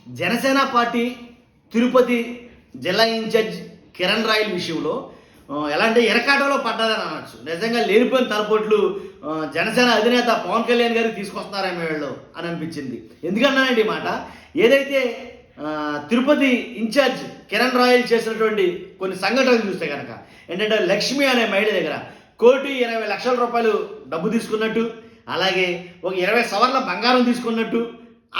Janasena party Tirupati జిల్లా incharge Kiran royal విషయంలో ఎలా అంటే ఎరకాటంలో పడ్డదని అనొచ్చు. నిజంగా లేనిపోయిన తలపోట్లు జనసేన అధినేత పవన్ కళ్యాణ్ గారికి తీసుకొస్తున్నారేమో వీళ్ళు అని అనిపించింది. ఎందుకన్నానండి ఈ మాట, ఏదైతే తిరుపతి ఇన్ఛార్జ్ కిరణ్ రాయల్ చేసినటువంటి కొన్ని సంఘటనలు చూస్తే కనుక ఏంటంటే లక్ష్మి అనే మహిళ దగ్గర 1,20,00,000 రూపాయలు డబ్బు తీసుకున్నట్టు, అలాగే ఒక 20 సవర్ల బంగారం తీసుకున్నట్టు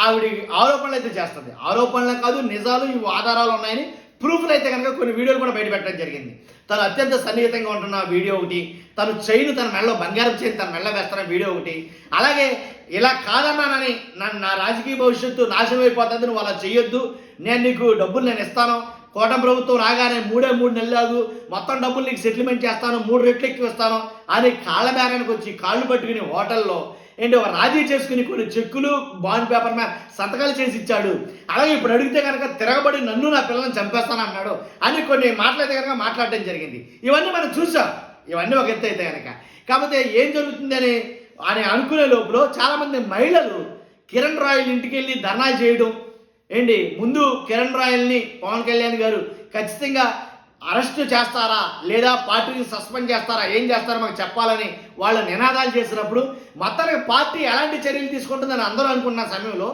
ఆవిడ ఆరోపణలు అయితే చేస్తుంది. ఆరోపణలు కాదు, నిజాలు, ఇవి ఆధారాలు ఉన్నాయని ప్రూఫ్లు అయితే కనుక కొన్ని వీడియోలు కూడా బయటపెట్టడం జరిగింది. తను అత్యంత సన్నిహితంగా ఉంటున్న వీడియో ఒకటి, తను చైన్ తన మెడలో బంగారం చైన్ తన మెడలో వేస్తున్న వీడియో ఒకటి, అలాగే ఇలా కాదన్నానని నా రాజకీయ భవిష్యత్తు నాశనం అయిపోతుంది, నువ్వు అలా చేయొద్దు, నేను నీకు డబ్బులు నేను ఇస్తాను, కూటమి ప్రభుత్వం రాగానే 3 నెలలు మొత్తం డబ్బులు నీకు సెటిల్మెంట్ చేస్తాను, 3 రెట్లు ఎక్కువ ఇస్తాను అని కాళ్ళ బేరానికి వచ్చి కాళ్ళు పట్టుకుని హోటల్లో ఏంటి ఒక రాజీ చేసుకుని కొన్ని చెక్కులు బాండ్ పేపర్ మీద సంతకాలు చేసి ఇచ్చాడు. అలాగే ఇప్పుడు అడిగితే కనుక తిరగబడి నన్ను నా పిల్లల్ని చంపేస్తాను అన్నాడు అని కొన్ని మాటలైతే కనుక మాట్లాడటం జరిగింది. ఇవన్నీ మనం చూసాం, ఇవన్నీ ఒక ఎత్తు అయితే కనుక. కాకపోతే ఏం జరుగుతుందని అని అనుకునే లోపల చాలామంది మహిళలు కిరణ్ రాయల్ ఇంటికి వెళ్ళి ధర్నా చేయడం, ఏంటి ముందు కిరణ్ రాయల్ని పవన్ కళ్యాణ్ గారు ఖచ్చితంగా అరెస్టు చేస్తారా లేదా పార్టీని సస్పెండ్ చేస్తారా, ఏం చేస్తారో మాకు చెప్పాలని వాళ్ళ నినాదాలు చేసినప్పుడు మొత్తానికి పార్టీ ఎలాంటి చర్యలు తీసుకుంటుందని అందరూ అనుకున్న సమయంలో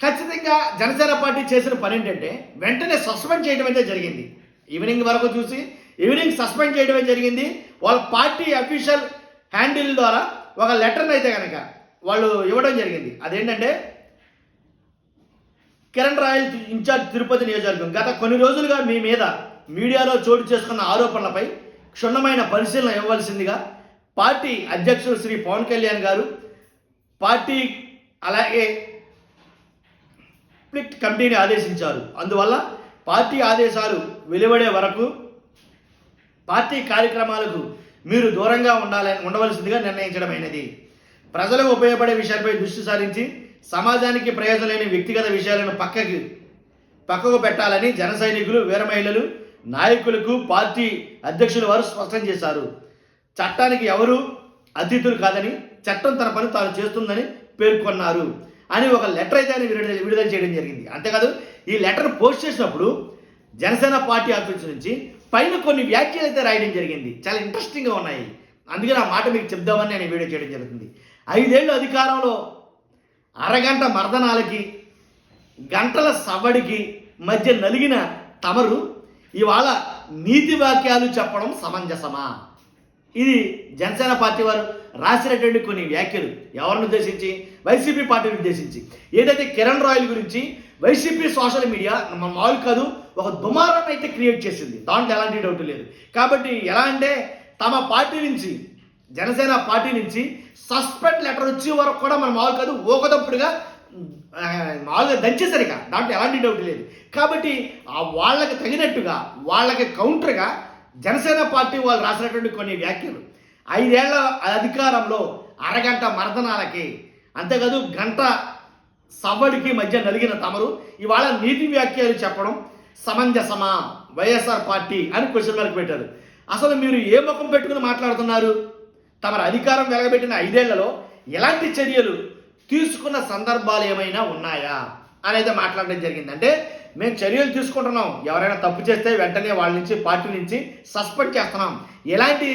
ఖచ్చితంగా జనసేన పార్టీ చేసిన పని ఏంటంటే వెంటనే సస్పెండ్ చేయడం అయితే జరిగింది. ఈవినింగ్ వరకు చూసి ఈవినింగ్ సస్పెండ్ చేయడమే జరిగింది. వాళ్ళ పార్టీ అఫీషియల్ హ్యాండిల్ ద్వారా ఒక లెటర్ని అయితే కనుక వాళ్ళు ఇవ్వడం జరిగింది. అదేంటంటే కిరణ్ రాయల్ ఇన్ఛార్జ్ తిరుపతి నియోజకవర్గం గత కొన్ని రోజులుగా మీ మీద మీడియాలో చోటు చేసుకున్న ఆరోపణలపై క్షుణ్ణమైన పరిశీలన ఇవ్వవలసిందిగా పార్టీ అధ్యక్షుడు శ్రీ పవన్ కళ్యాణ్ గారు పార్టీ అలాగే స్ప్లిట్ కమిటీని ఆదేశించారు. అందువల్ల పార్టీ ఆదేశాలు వెలువడే వరకు పార్టీ కార్యక్రమాలకు మీరు దూరంగా ఉండవలసిందిగా నిర్ణయించడమైనది. ప్రజలకు ఉపయోగపడే విషయాలపై దృష్టి సారించి సమాజానికి ప్రయోజనం లేని వ్యక్తిగత విషయాలను పక్కకు పెట్టాలని జన సైనికులు, వీర మహిళలు, నాయకులకు పార్టీ అధ్యక్షులు వారు స్పష్టం చేశారు. చట్టానికి ఎవరు అతిథులు కాదని, చట్టం తన పని తాను చేస్తుందని పేర్కొన్నారు అని ఒక లెటర్ అయితే విడుదల చేయడం జరిగింది. అంతేకాదు ఈ లెటర్ పోస్ట్ చేసినప్పుడు జనసేన పార్టీ ఆఫీస్ నుంచి పైన కొన్ని వ్యాఖ్యలు అయితే రాయడం జరిగింది. చాలా ఇంట్రెస్టింగ్గా ఉన్నాయి. అందుకని ఆ మాట మీకు చెప్దామని నేను వీడియో చేయడం జరుగుతుంది. 5 ఏళ్ళు అధికారంలో అరగంట మర్దనాలకి గంటల సవ్వడికి మధ్య నలిగిన తమరు ఇవాళ నీతి వాక్యాలు చెప్పడం సమంజసమా? ఇది జనసేన పార్టీ వారు రాసినటువంటి కొన్ని వ్యాఖ్యలు. ఎవరిని ఉద్దేశించి? వైసీపీ పార్టీని ఉద్దేశించి. ఏదైతే కిరణ్ రాయల్ గురించి వైసీపీ సోషల్ మీడియా మామూలు కాదు ఒక దుమారాన్ని అయితే క్రియేట్ చేసింది, దాంట్లో ఎలాంటి డౌట్ లేదు. కాబట్టి ఎలా అంటే తమ పార్టీ నుంచి జనసేన పార్టీ నుంచి సస్పెండ్ లెటర్ వచ్చే వరకు కూడా మనం మామూలు కాదు ఊకదప్పుడుగా మామూలుగా దంచేసరిక, దాంట్లో ఎలాంటి డౌట్ లేదు. కాబట్టి వాళ్ళకి తగినట్టుగా వాళ్ళకి కౌంటర్గా జనసేన పార్టీ వాళ్ళు రాసినటువంటి కొన్ని వ్యాఖ్యలు 5 ఏళ్ల అధికారంలో అరగంట మర్దనాలకి అంతేకాదు గంట సవ్వడికి మధ్య నలిగిన తమరు ఇవాళ నీతి వ్యాఖ్యలు చెప్పడం సమంజసమా వైఎస్ఆర్ పార్టీ అని క్వశ్చన్ మార్క్ పెట్టారు. అసలు మీరు ఏ ముఖం పెట్టుకుని మాట్లాడుతున్నారు? తమరు అధికారం వెలగబెట్టిన 5 ఏళ్లలో ఎలాంటి చర్యలు తీసుకున్న సందర్భాలు ఏమైనా ఉన్నాయా అనేది మాట్లాడడం జరిగింది. అంటే మేము చర్యలు తీసుకుంటున్నాం, ఎవరైనా తప్పు చేస్తే వెంటనే వాళ్ళ నుంచి పార్టీ నుంచి సస్పెండ్ చేస్తున్నాం, ఎలాంటి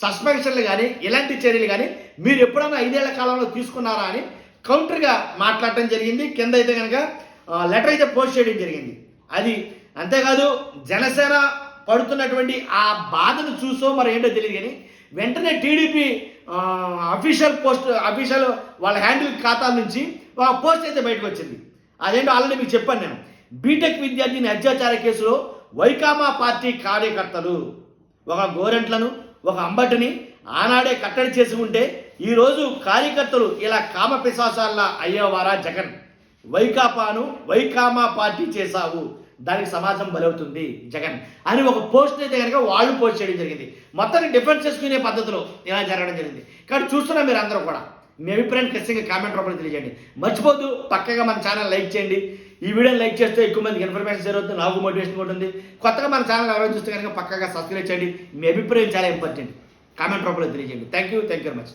సస్పెన్షన్లు కానీ ఎలాంటి చర్యలు కానీ మీరు ఎప్పుడైనా 5 ఏళ్ల కాలంలో తీసుకున్నారా అని కౌంటర్గా మాట్లాడటం జరిగింది. కింద అయితే కనుక లెటర్ అయితే పోస్ట్ చేయడం జరిగింది. అది అంతేకాదు జనసేన పడుతున్నటువంటి ఆ బాధను చూసో మరి ఏంటో తెలియదు కానీ వెంటనే టీడీపీ అఫీషియల్ వాళ్ళ హ్యాండిల్ ఖాతాల నుంచి ఒక పోస్ట్ అయితే బయటకు వచ్చింది. అదేంటో ఆల్రెడీ మీకు చెప్పాను నేను. బీటెక్ విద్యార్థిని అత్యాచార కేసులో వైకామా పార్టీ కార్యకర్తలు ఒక గోరెంట్లను ఒక అంబటిని ఆనాడే కట్టడి చేసి ఉంటే ఈరోజు కార్యకర్తలు ఇలా కామ పిశాచాల్లా అయ్యేవారా జగన్? వైకామా పార్టీ చేశావు, దానికి సమాజం బలవుతుంది జగన్ అని ఒక పోస్ట్ అయితే కనుక వాళ్ళు పోస్ట్ చేయడం జరిగింది. మొత్తాన్ని డిఫెన్స్ చేసుకునే పద్ధతిలో ఇలా జరగడం జరిగింది. కాబట్టి చూస్తున్నా మీరు అందరూ కూడా మీ అభిప్రాయాన్ని ఖచ్చితంగా కామెంట్ రూపంలో తెలియజేయండి. మర్చిపోద్దు పక్కగా మన ఛానల్ లైక్ చేయండి. ఈ వీడియోని లైక్ చేస్తే ఎక్కువ మందికి ఇన్ఫర్మేషన్ జరుగుతుంది, నాకు మోటివేషన్ ఉంటుంది. కొత్తగా మన ఛానల్ ఎవరైనా చూస్తే కనుక పక్కగా సబ్స్క్రైబ్ చేయండి. మీ అభిప్రాయం చాలా ఇంపార్టెంట్, కామెంట్ రూపంలో తెలియజేయండి. Thank you very much.